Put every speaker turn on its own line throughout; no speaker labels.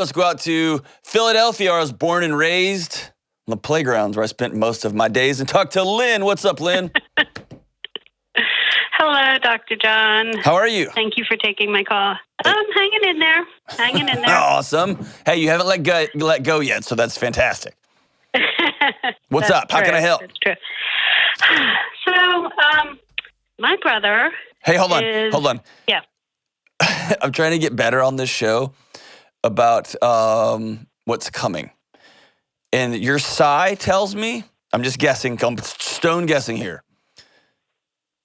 Let's go out to Philadelphia. I was born and raised on the playgrounds where I spent most of my days, and talk to Lynn. What's up, Lynn?
Hello, Dr. John.
How are you?
Thank you for taking my call. I'm hanging in there.
Awesome. Hey, you haven't let go yet, so that's fantastic. What's
That's
up? How can I help?
That's true. So, my brother.
Hey, hold on.
Yeah.
I'm trying to get better on this show about what's coming. And your sigh tells me, I'm just guessing, I'm stone guessing here,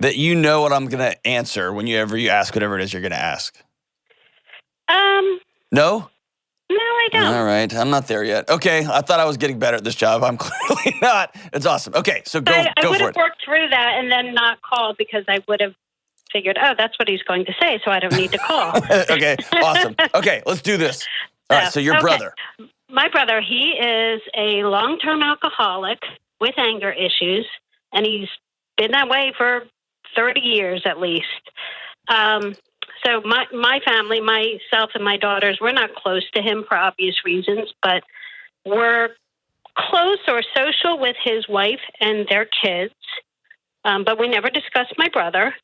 that you know what I'm going to answer whenever you ask whatever it is you're going to ask. No?
No, I don't.
All right. I'm not there yet. Okay. I thought I was getting better at this job. I'm clearly not. It's awesome. Okay. So go
I
for it.
would have worked through that and then not called because I would have figured, that's what he's going to say, so I don't need to call.
Okay. Awesome. Okay. Let's do this. All right. So your brother.
My brother, he is a long-term alcoholic with anger issues, and he's been that way for 30 years at least. So my family, myself and my daughters, we're not close to him for obvious reasons, but we're close or social with his wife and their kids. But we never discussed my brother.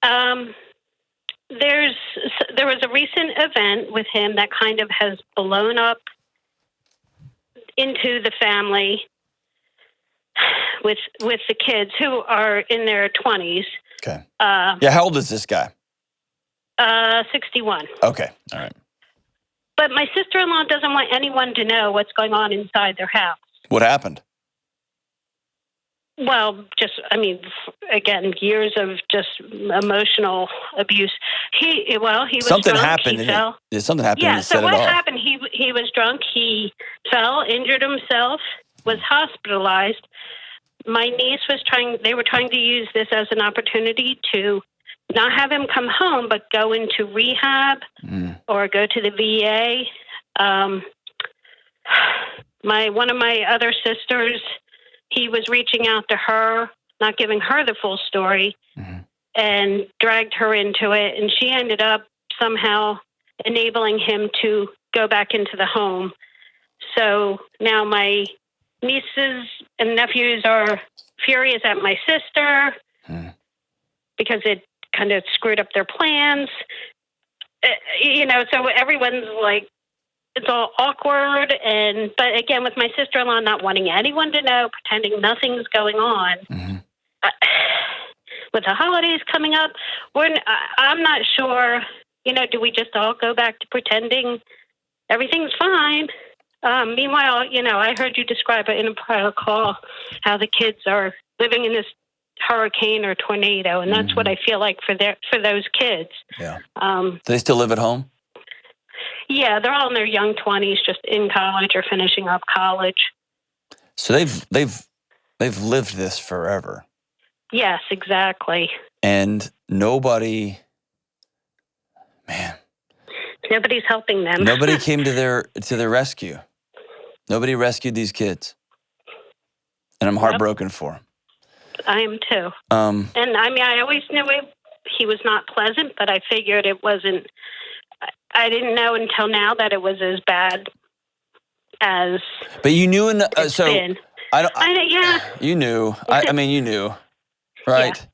There was a recent event with him that kind of has blown up into the family with the kids who are in their 20s.
Okay. How old is this guy?
61.
Okay. All right.
But my sister-in-law doesn't want anyone to know what's going on inside their house.
What happened?
Well, again, years of just emotional abuse. He was
something
drunk.
happened.
He fell.
Something happened.
Yeah.
And
So what
it off.
happened? He was drunk. He fell, injured himself, was hospitalized. My niece they were trying to use this as an opportunity to not have him come home, but go into rehab or go to the VA. One of my other sisters, he was reaching out to her, not giving her the full story, and dragged her into it. And she ended up somehow enabling him to go back into the home. So now my nieces and nephews are furious at my sister because it kind of screwed up their plans. So everyone's like, it's all awkward. But again, with my sister-in-law not wanting anyone to know, pretending nothing's going on. With the holidays coming up, I'm not sure, do we just all go back to pretending everything's fine? Meanwhile, I heard you describe it in a prior call, how the kids are living in this hurricane or tornado, and that's what I feel like for those kids.
Yeah. Do they still live at home?
Yeah, they're all in their young 20s, just in college or finishing up college.
So they've lived this forever.
Yes, exactly.
And nobody's
helping them.
Nobody came to their rescue. Nobody rescued these kids. And I'm heartbroken for them.
I am too. And I always knew he was not pleasant, but I figured it wasn't. I didn't know until now that it was as bad as. But
you knew,
been.
You knew. You knew, right? Yeah.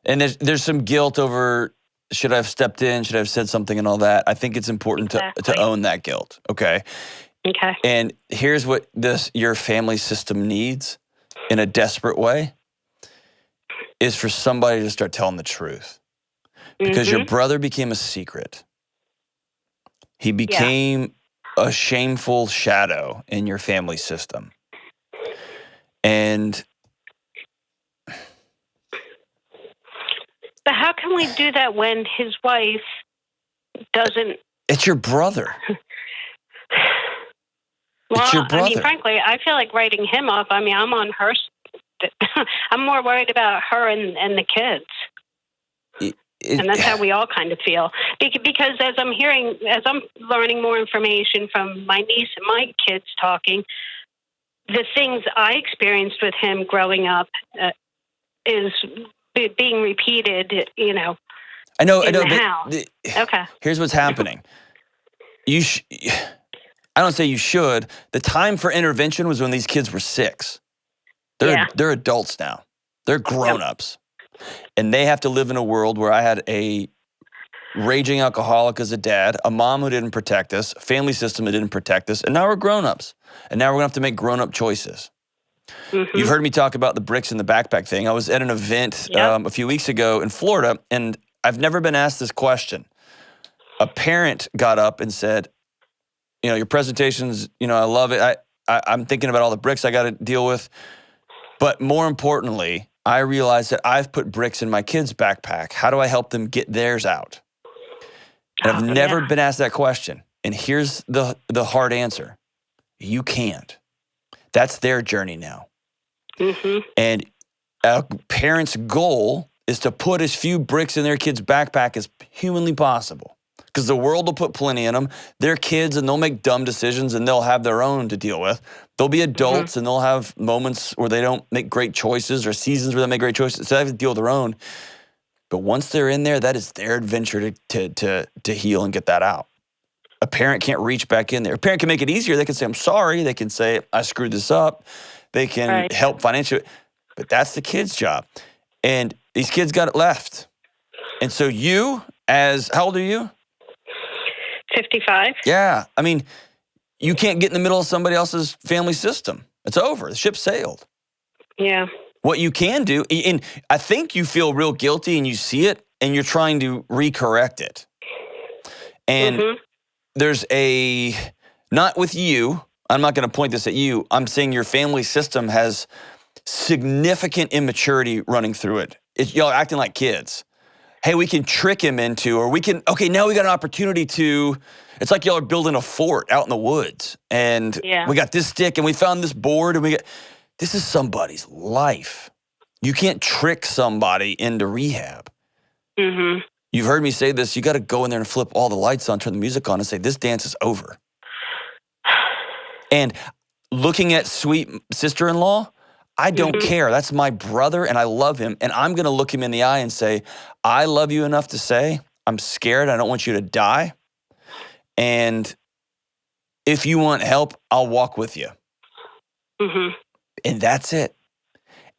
And there's some guilt over. Should I have stepped in? Should I have said something and all that? I think it's important to own that guilt. Okay.
Okay.
And here's what your family system needs in a desperate way is for somebody to start telling the truth. Because your brother became a secret. He became a shameful shadow in your family system. And
but how can we do that when his wife doesn't?
It's your brother.
Well,
it's your brother.
Frankly, I feel like writing him off. I'm on her. I'm more worried about her and the kids. And that's how we all kind of feel. Because as I'm learning more information from my niece and my kids talking, the things I experienced with him growing up is being repeated,
I know.
In the house.
Okay. Here's what's happening. I don't say you should. The time for intervention was when these kids were 6. They're adults now. They're grown-ups. And they have to live in a world where I had a raging alcoholic as a dad, a mom who didn't protect us, a family system that didn't protect us, and now we're grown-ups. And now we're going to have to make grown-up choices. Mm-hmm. You've heard me talk about the bricks in the backpack thing. I was at an event a few weeks ago in Florida, and I've never been asked this question. A parent got up and said, your presentations, I love it. I'm thinking about all the bricks I got to deal with. But more importantly, I realized that I've put bricks in my kids' backpack. How do I help them get theirs out? And I've never been asked that question. And here's the hard answer. You can't. That's their journey now. Mm-hmm. And a parent's goal is to put as few bricks in their kid's backpack as humanly possible. Because the world will put plenty in them. They're kids and they'll make dumb decisions and they'll have their own to deal with. They'll be adults and they'll have moments where they don't make great choices or seasons where they make great choices. So they have to deal with their own. But once they're in there, that is their adventure to heal and get that out. A parent can't reach back in there. A parent can make it easier. They can say, I'm sorry. They can say, I screwed this up. They can help financially. But that's the kid's job. And these kids got it left. And so how old are you?
55.
Yeah. I mean, you can't get in the middle of somebody else's family system. It's over. The ship sailed. Yeah. What you can do, and I think you feel real guilty and you see it and you're trying to recorrect it. And there's not with you, I'm not going to point this at you, I'm saying your family system has significant immaturity running through it. Y'all acting like kids. Hey, we can trick him into, or now we got an opportunity to, it's like y'all are building a fort out in the woods. And we got this stick and we found this board and this is somebody's life. You can't trick somebody into rehab. Mm-hmm. You've heard me say this. You got to go in there and flip all the lights on, turn the music on and say, this dance is over. And looking at sweet sister-in-law, I don't care. That's my brother and I love him. And I'm going to look him in the eye and say, I love you enough to say, I'm scared. I don't want you to die. And if you want help, I'll walk with you. Mm-hmm. And that's it.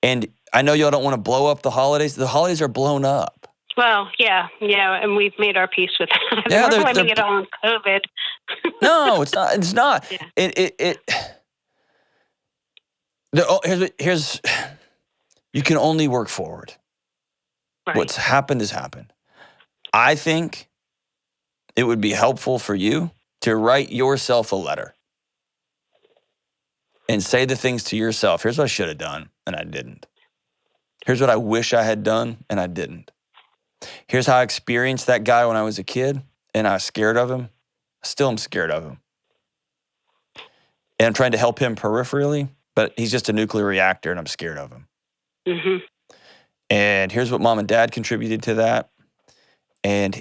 And I know y'all don't want to blow up the holidays. The holidays are blown up.
Well, yeah, and we've made our peace with that. Yeah, we're blaming it on COVID.
No, it's not. It's not. Yeah. Here's you can only work forward. Right. What's happened has happened. I think it would be helpful for you to write yourself a letter and say the things to yourself. Here's what I should have done, and I didn't. Here's what I wish I had done, and I didn't. Here's how I experienced that guy when I was a kid, and I was scared of him. I still am scared of him. And I'm trying to help him peripherally, but he's just a nuclear reactor, and I'm scared of him. Mm-hmm. And here's what mom and dad contributed to that. And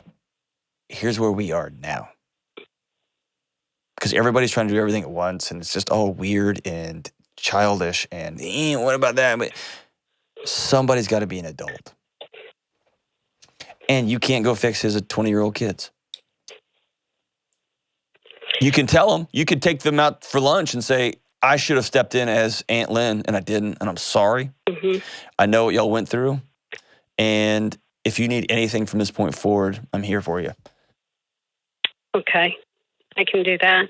here's where we are now. Because everybody's trying to do everything at once, and it's just all weird and childish, and what about that? But somebody's got to be an adult. And you can't go fix his 20-year-old kids. You can tell them. You could take them out for lunch and say, I should have stepped in as Aunt Lynn, and I didn't, and I'm sorry. Mm-hmm. I know what y'all went through. And if you need anything from this point forward, I'm here for you.
Okay. I can do that.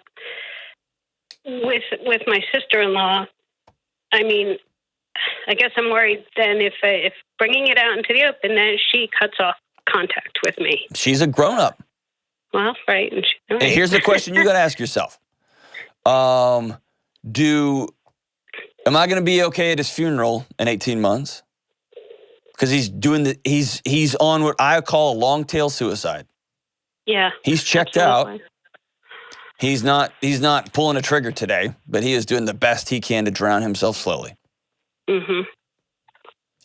With my sister-in-law, I mean, I guess I'm worried then if bringing it out into the open, then she cuts off contact with me.
She's a grown-up.
Well, right.
And here's the question you got to ask yourself. Am I going to be okay at his funeral in 18 months? Because he's on what I call a long-tail suicide. Yeah. He's checked out. He's not pulling a trigger today, but he is doing the best he can to drown himself slowly. Mm-hmm.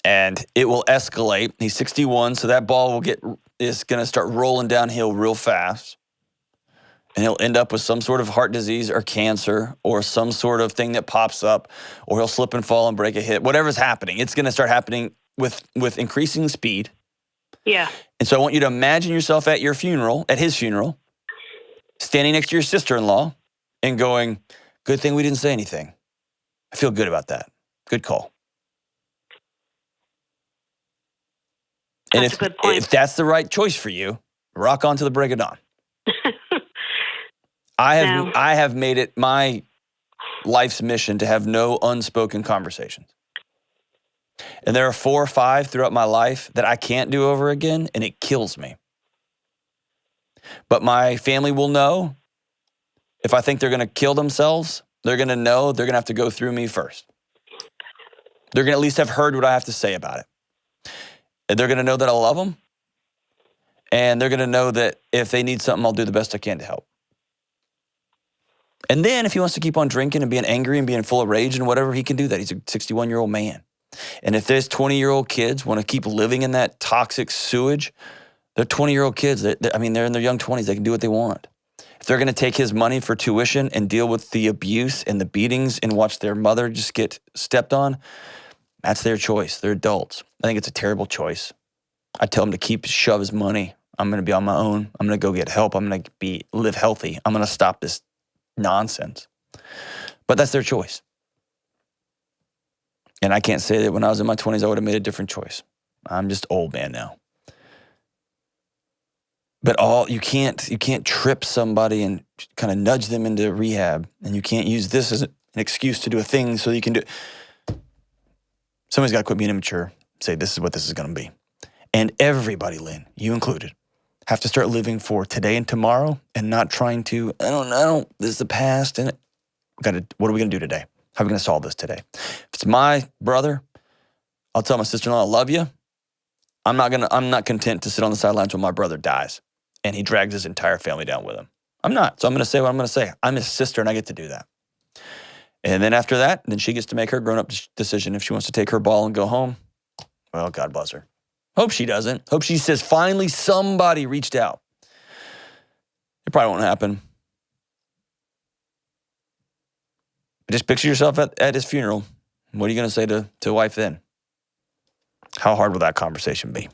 And it will escalate. He's 61, so that ball is going to start rolling downhill real fast. And he'll end up with some sort of heart disease or cancer or some sort of thing that pops up, or he'll slip and fall and break a hip. Whatever's happening, it's going to start happening with increasing speed. Yeah. And so I want you to imagine yourself at his funeral, standing next to your sister-in-law and going, good thing we didn't say anything. I feel good about that. Good call. And
That's a good point.
if that's the right choice for you, rock on to the break of dawn. I have made it my life's mission to have no unspoken conversations. And there are 4 or 5 throughout my life that I can't do over again, and it kills me. But my family will know. If I think they're going to kill themselves, they're going to know they're going to have to go through me first. They're going to at least have heard what I have to say about it. And they're going to know that I love them. And they're going to know that if they need something, I'll do the best I can to help. And then if he wants to keep on drinking and being angry and being full of rage and whatever, he can do that. He's a 61-year-old man. And if there's 20-year-old kids want to keep living in that toxic sewage, they're 20-year-old kids. They're in their young 20s. They can do what they want. If they're going to take his money for tuition and deal with the abuse and the beatings and watch their mother just get stepped on, that's their choice. They're adults. I think it's a terrible choice. I tell him to shove his money. I'm going to be on my own. I'm going to go get help. I'm going to live healthy. I'm going to stop this nonsense. But that's their choice. And I can't say that when I was in my 20s, I would have made a different choice. I'm just old man now. But you can't trip somebody and kind of nudge them into rehab. And you can't use this as an excuse to do a thing so you can do it. Somebody's got to quit being immature. Say, this is what this is going to be. And everybody, Lynn, you included, have to start living for today and tomorrow and not trying to, I don't know, this is the past. And what are we going to do today? How are we going to solve this today? If it's my brother, I'll tell my sister-in-law, I love you. I'm not content to sit on the sidelines when my brother dies and he drags his entire family down with him. I'm not. So I'm going to say what I'm going to say. I'm his sister and I get to do that. And then after that, then she gets to make her grown-up decision. If she wants to take her ball and go home, well, God bless her. Hope she doesn't. Hope she says, finally somebody reached out. It probably won't happen. But just picture yourself at his funeral. What are you going to say to wife then? How hard will that conversation be?